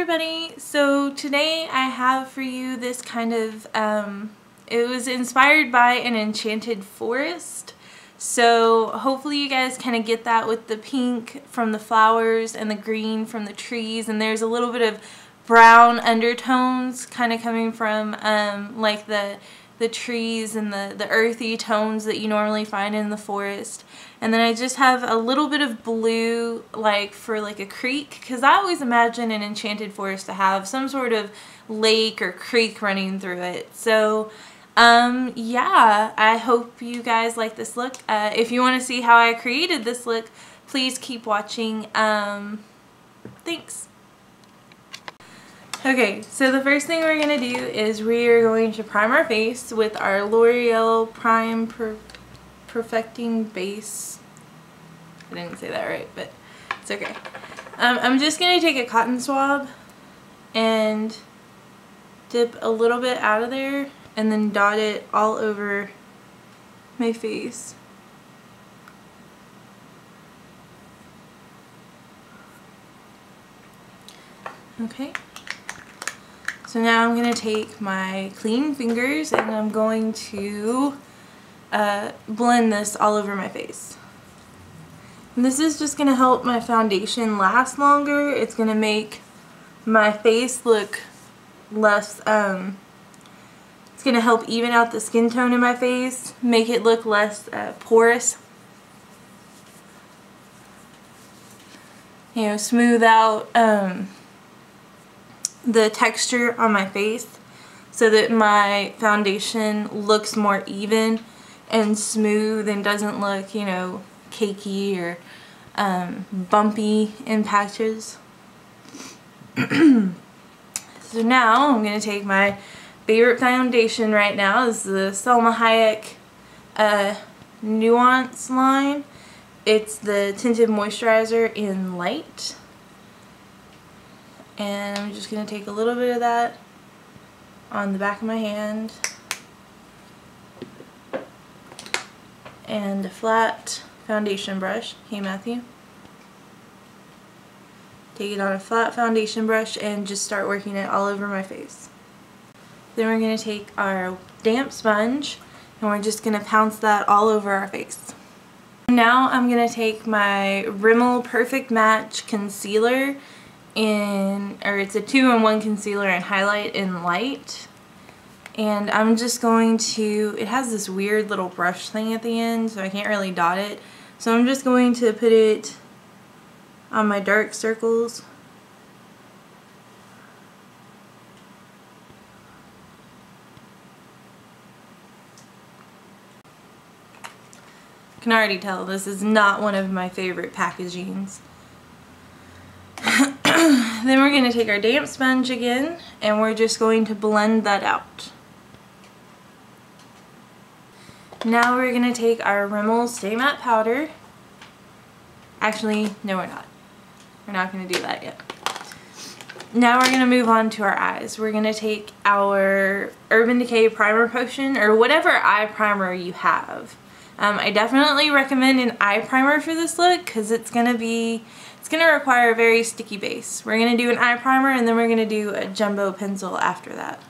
everybody! So today I have for you this kind of, it was inspired by an Enchanted Forest. So hopefully you guys kind of get that with the pink from the flowers and the green from the trees, and there's a little bit of brown undertones kind of coming from like the trees and the earthy tones that you normally find in the forest. And then I just have a little bit of blue like for like a creek, because I always imagine an Enchanted Forest to have some sort of lake or creek running through it. So yeah, I hope you guys like this look. If you want to see how I created this look, please keep watching. Thanks. Okay, so the first thing we're going to do is we are going to prime our face with our L'Oreal Prime Perfecting Base. I didn't say that right, but it's okay. I'm just going to take a cotton swab and dip a little bit out of there and then dot it all over my face. Okay. So now I'm going to take my clean fingers and I'm going to blend this all over my face. And this is just going to help my foundation last longer. It's going to make my face look less, it's going to help even out the skin tone in my face, make it look less porous. You know, smooth out the texture on my face so that my foundation looks more even and smooth and doesn't look, you know, cakey or bumpy in patches. So now I'm going to take my favorite foundation right now. This is the Selma Hayek Nuance line. It's the Tinted Moisturizer in Light. And I'm just going to take a little bit of that on the back of my hand and a flat foundation brush. Hey Matthew. Take it on a flat foundation brush and just start working it all over my face. Then we're going to take our damp sponge and we're just going to pounce that all over our face. Now I'm going to take my Rimmel Perfect Match Concealer it's a 2-in-1 concealer and highlight in light, and I'm just going to, it has this weird little brush thing at the end so I can't really dot it, so I'm just going to put it on my dark circles. I can already tell this is not one of my favorite packagings. Then we're going to take our damp sponge again and we're just going to blend that out. Now we're going to take our Rimmel Stay Matte Powder. Actually, no we're not. We're not going to do that yet. Now we're going to move on to our eyes. We're going to take our Urban Decay Primer Potion, or whatever eye primer you have. I definitely recommend an eye primer for this look because it's going to require a very sticky base. We're going to do an eye primer and then we're going to do a jumbo pencil after that.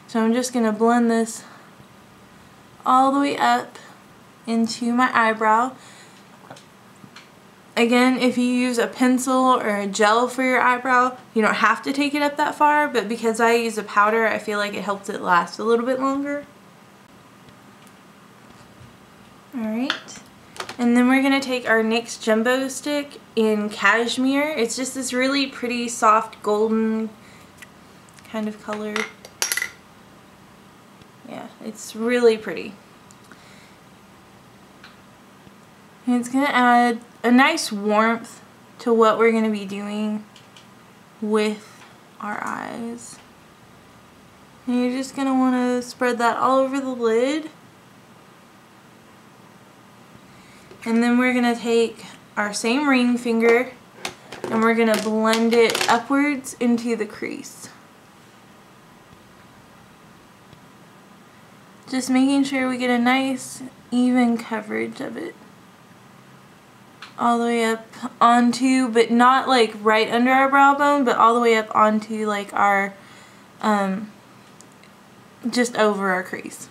So I'm just going to blend this all the way up into my eyebrow. Again, if you use a pencil or a gel for your eyebrow, you don't have to take it up that far, but because I use a powder, I feel like it helps it last a little bit longer. Alright. And then we're going to take our NYX Jumbo Stick in Cashmere. It's just this really pretty soft golden kind of color. Yeah, it's really pretty. And it's going to add a nice warmth to what we're going to be doing with our eyes. And you're just going to want to spread that all over the lid. And then we're going to take our same ring finger and we're going to blend it upwards into the crease. Just making sure we get a nice even coverage of it all the way up onto, but not like right under our brow bone, but all the way up onto like our, just over our crease.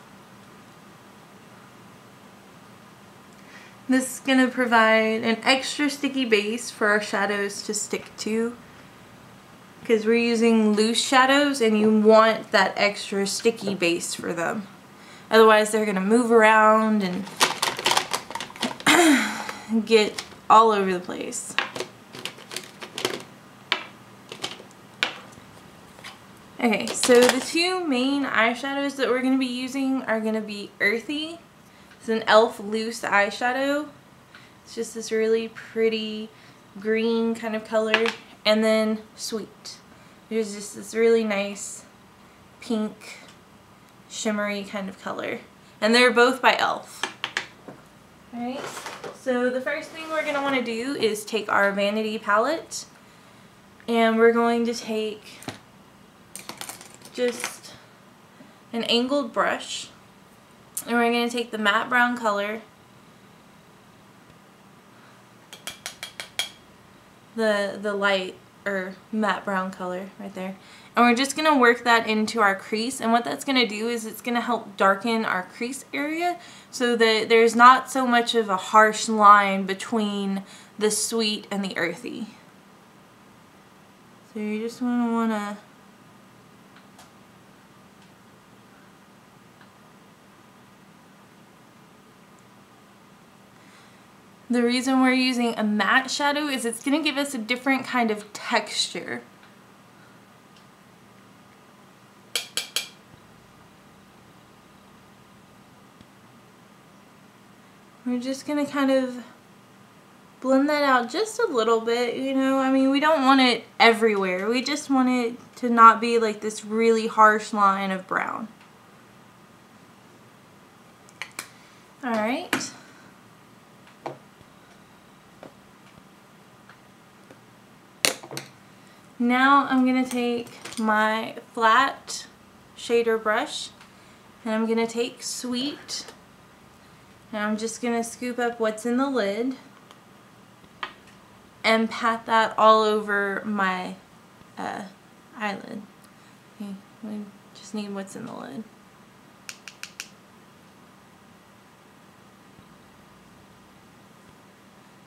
This is going to provide an extra sticky base for our shadows to stick to, because we're using loose shadows and you want that extra sticky base for them. Otherwise they're going to move around and get all over the place. Okay, so the two main eyeshadows that we're going to be using are going to be Earthy. It's an e.l.f. loose eyeshadow. It's just this really pretty green kind of color. And then Sweet. There's just this really nice pink shimmery kind of color. And they're both by e.l.f. Alright, so the first thing we're going to want to do is take our Vanity palette. And we're going to take just an angled brush. And we're going to take the matte brown color, the light or matte brown color right there, and we're just going to work that into our crease. And what that's going to do is it's going to help darken our crease area so that there's not so much of a harsh line between the Sweet and the Earthy. So you just want to the reason we're using a matte shadow is it's going to give us a different kind of texture. We're just going to kind of blend that out just a little bit, you know. I mean, we don't want it everywhere. We just want it to not be like this really harsh line of brown. Alright. Now I'm going to take my flat shader brush and I'm going to take Sweet and I'm just going to scoop up what's in the lid and pat that all over my eyelid. Okay, we just need what's in the lid.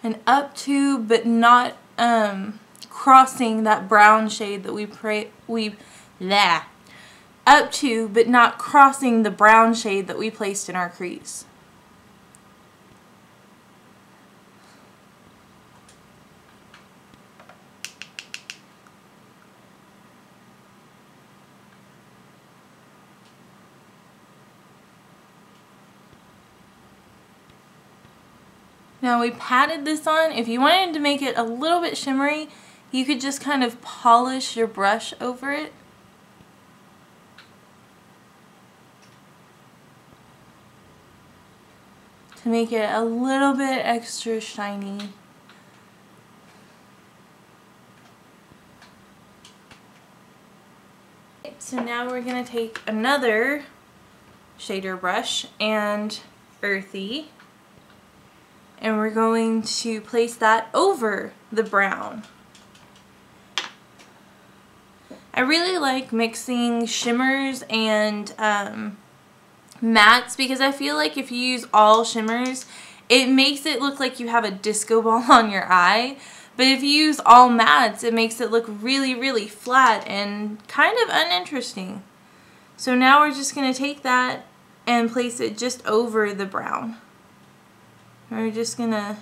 And up to, but not crossing that brown shade that up to, but not crossing the brown shade that we placed in our crease. Now we patted this on. If you wanted to make it a little bit shimmery, you could just kind of polish your brush over it. To make it a little bit extra shiny. So now we're going to take another shader brush and Earthy. And we're going to place that over the brown. I really like mixing shimmers and mattes because I feel like if you use all shimmers, it makes it look like you have a disco ball on your eye. But if you use all mattes, it makes it look really, really flat and kind of uninteresting. So now we're just going to take that and place it just over the brown. We're just going to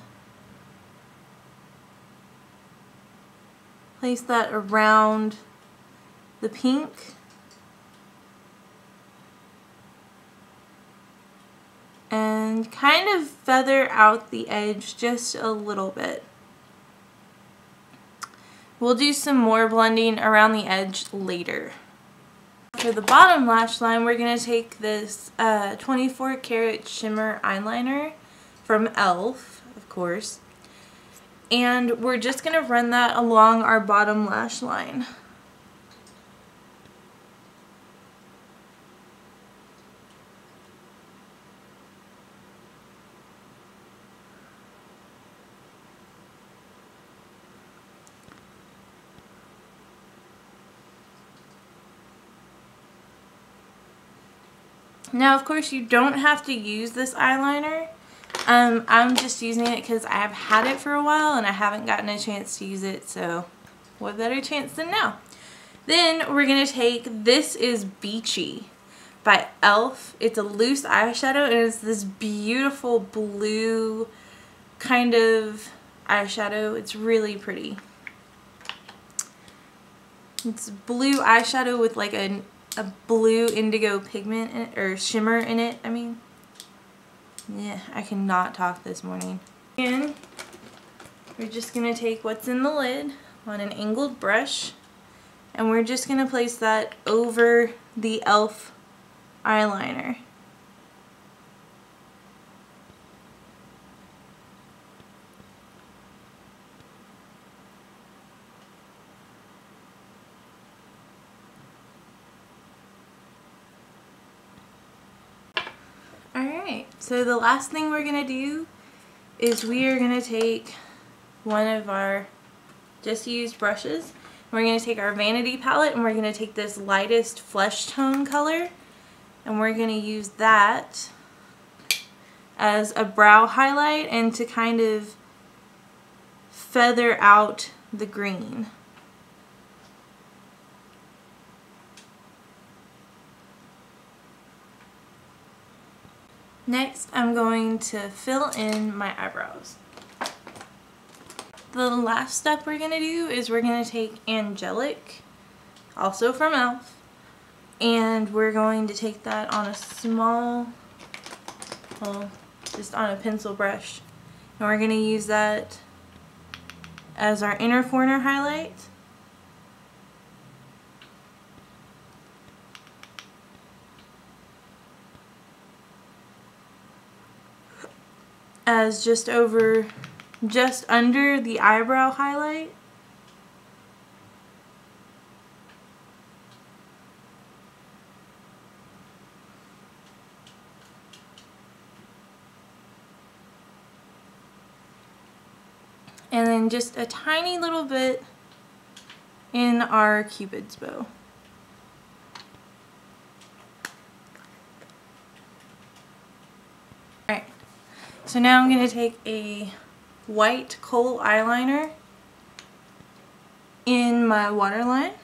place that around the pink. And kind of feather out the edge just a little bit. We'll do some more blending around the edge later. For the bottom lash line, we're going to take this 24 karat shimmer eyeliner from e.l.f., of course. And we're just going to run that along our bottom lash line. Now, of course, you don't have to use this eyeliner. I'm just using it because I have had it for a while and I haven't gotten a chance to use it, so what better chance than now? Then we're going to take, this is Beachy by e.l.f. It's a loose eyeshadow and it's this beautiful blue kind of eyeshadow. It's really pretty. It's blue eyeshadow with like a blue indigo pigment in it, or shimmer in it, I mean. Yeah, I cannot talk this morning. And we're just going to take what's in the lid on an angled brush, and we're just going to place that over the e.l.f. eyeliner. Alright, so the last thing we're going to do is we are going to take one of our just used brushes. We're going to take our Vanity palette and we're going to take this lightest flesh tone color and we're going to use that as a brow highlight and to kind of feather out the green. Next, I'm going to fill in my eyebrows. The last step we're going to do is we're going to take Angelic, also from e.l.f., and we're going to take that on a small, well, just on a pencil brush, and we're going to use that as our inner corner highlight. As just under the eyebrow highlight. And then just a tiny little bit in our Cupid's bow. Alright, so now I'm going to take a white kohl eyeliner in my waterline.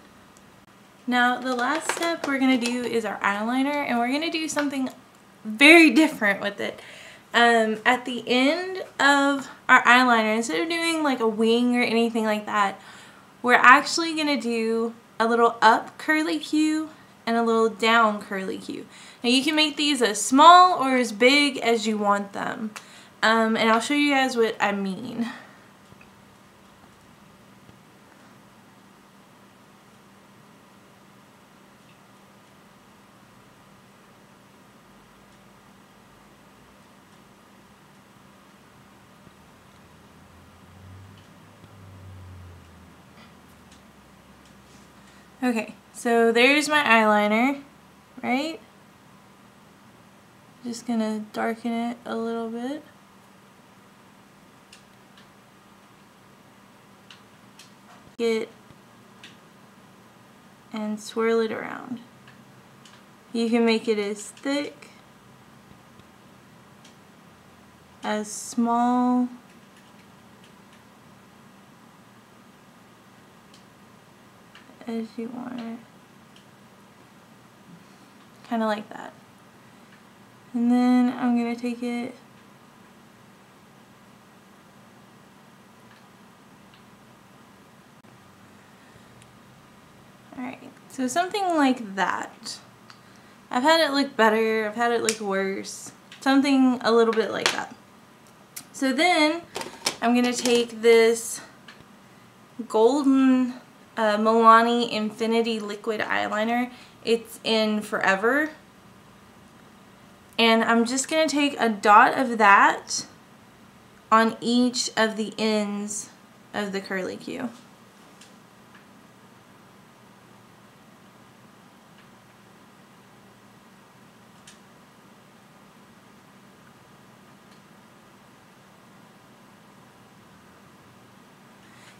Now the last step we're going to do is our eyeliner, and we're going to do something very different with it. At the end of our eyeliner, instead of doing like a wing or anything like that, we're actually going to do a little up curly Q and a little down curly Q. Now you can make these as small or as big as you want them. And I'll show you guys what I mean. Okay, so there's my eyeliner, right? Just gonna darken it a little bit. It and swirl it around. You can make it as thick, as small, as you want it. Kind of like that. And then I'm going to take it alright, so something like that. I've had it look better, I've had it look worse. Something a little bit like that. So then I'm going to take this golden Milani Infinity Liquid Eyeliner. It's in Forever. And I'm just going to take a dot of that on each of the ends of the curly Q.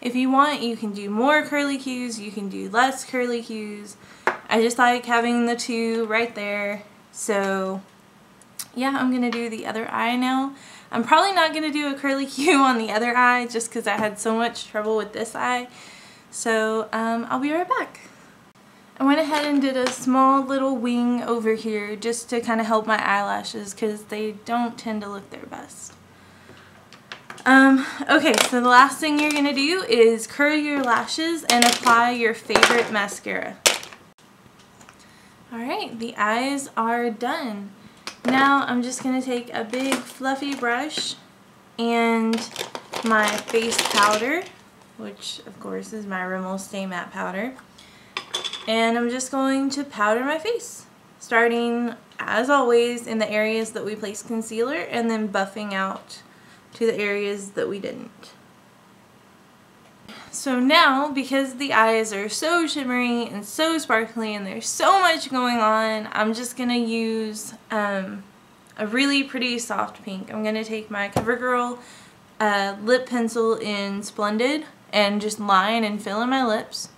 If you want, you can do more curly Qs, you can do less curly Qs. I just like having the two right there So yeah, I'm going to do the other eye now. I'm probably not going to do a curly Q on the other eye just because I had so much trouble with this eye. So I'll be right back. I went ahead and did a small little wing over here just to kind of help my eyelashes because they don't tend to look their best. Okay, so the last thing you're going to do is curl your lashes and apply your favorite mascara. Alright, the eyes are done. Now I'm just going to take a big fluffy brush and my face powder, which of course is my Rimmel Stay Matte Powder. And I'm just going to powder my face, starting as always in the areas that we placed concealer and then buffing out to the areas that we didn't. So now, because the eyes are so shimmery and so sparkly and there's so much going on, I'm just going to use a really pretty soft pink. I'm going to take my Covergirl lip pencil in Splendid and just line and fill in my lips.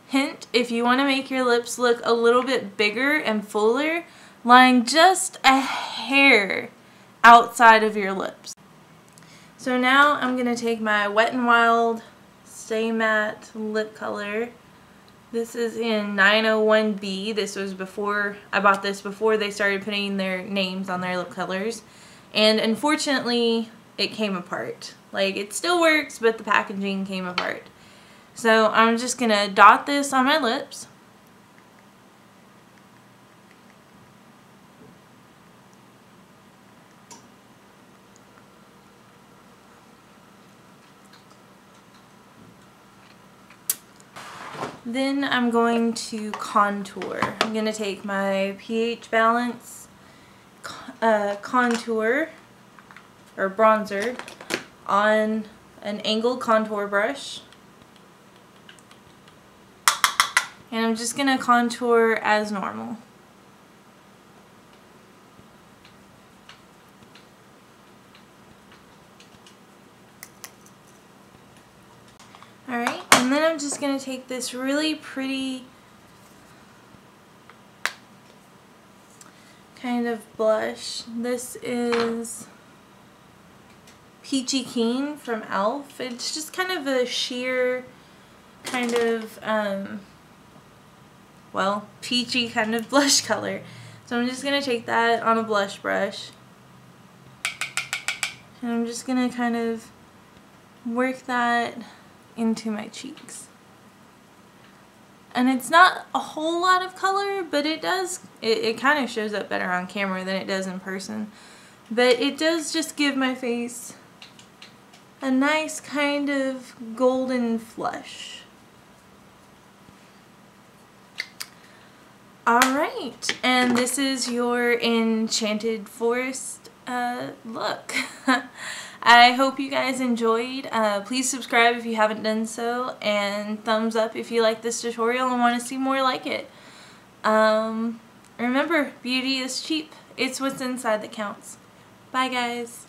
Hint, if you want to make your lips look a little bit bigger and fuller, line just a hair outside of your lips. So now I'm going to take my WetNWild Stay Matte lip color. This is in 901B. This was before, I bought this before they started putting their names on their lip colors. And unfortunately, it came apart. Like, it still works, but the packaging came apart. So I'm just going to dot this on my lips. Then I'm going to contour. I'm going to take my pH Balance contour or bronzer on an angled contour brush. And I'm just going to contour as normal. Alright, and then I'm just going to take this really pretty kind of blush. This is Peachy Keen from e.l.f. It's just kind of a sheer kind of well, peachy kind of blush color. So I'm just going to take that on a blush brush. And I'm just going to kind of work that into my cheeks. And it's not a whole lot of color, but it does, it kind of shows up better on camera than it does in person. But it does just give my face a nice kind of golden flush. Alright, and this is your Enchanted Forest look. I hope you guys enjoyed. Please subscribe if you haven't done so, and thumbs up if you like this tutorial and want to see more like it. Remember, beauty is cheap. It's what's inside that counts. Bye guys.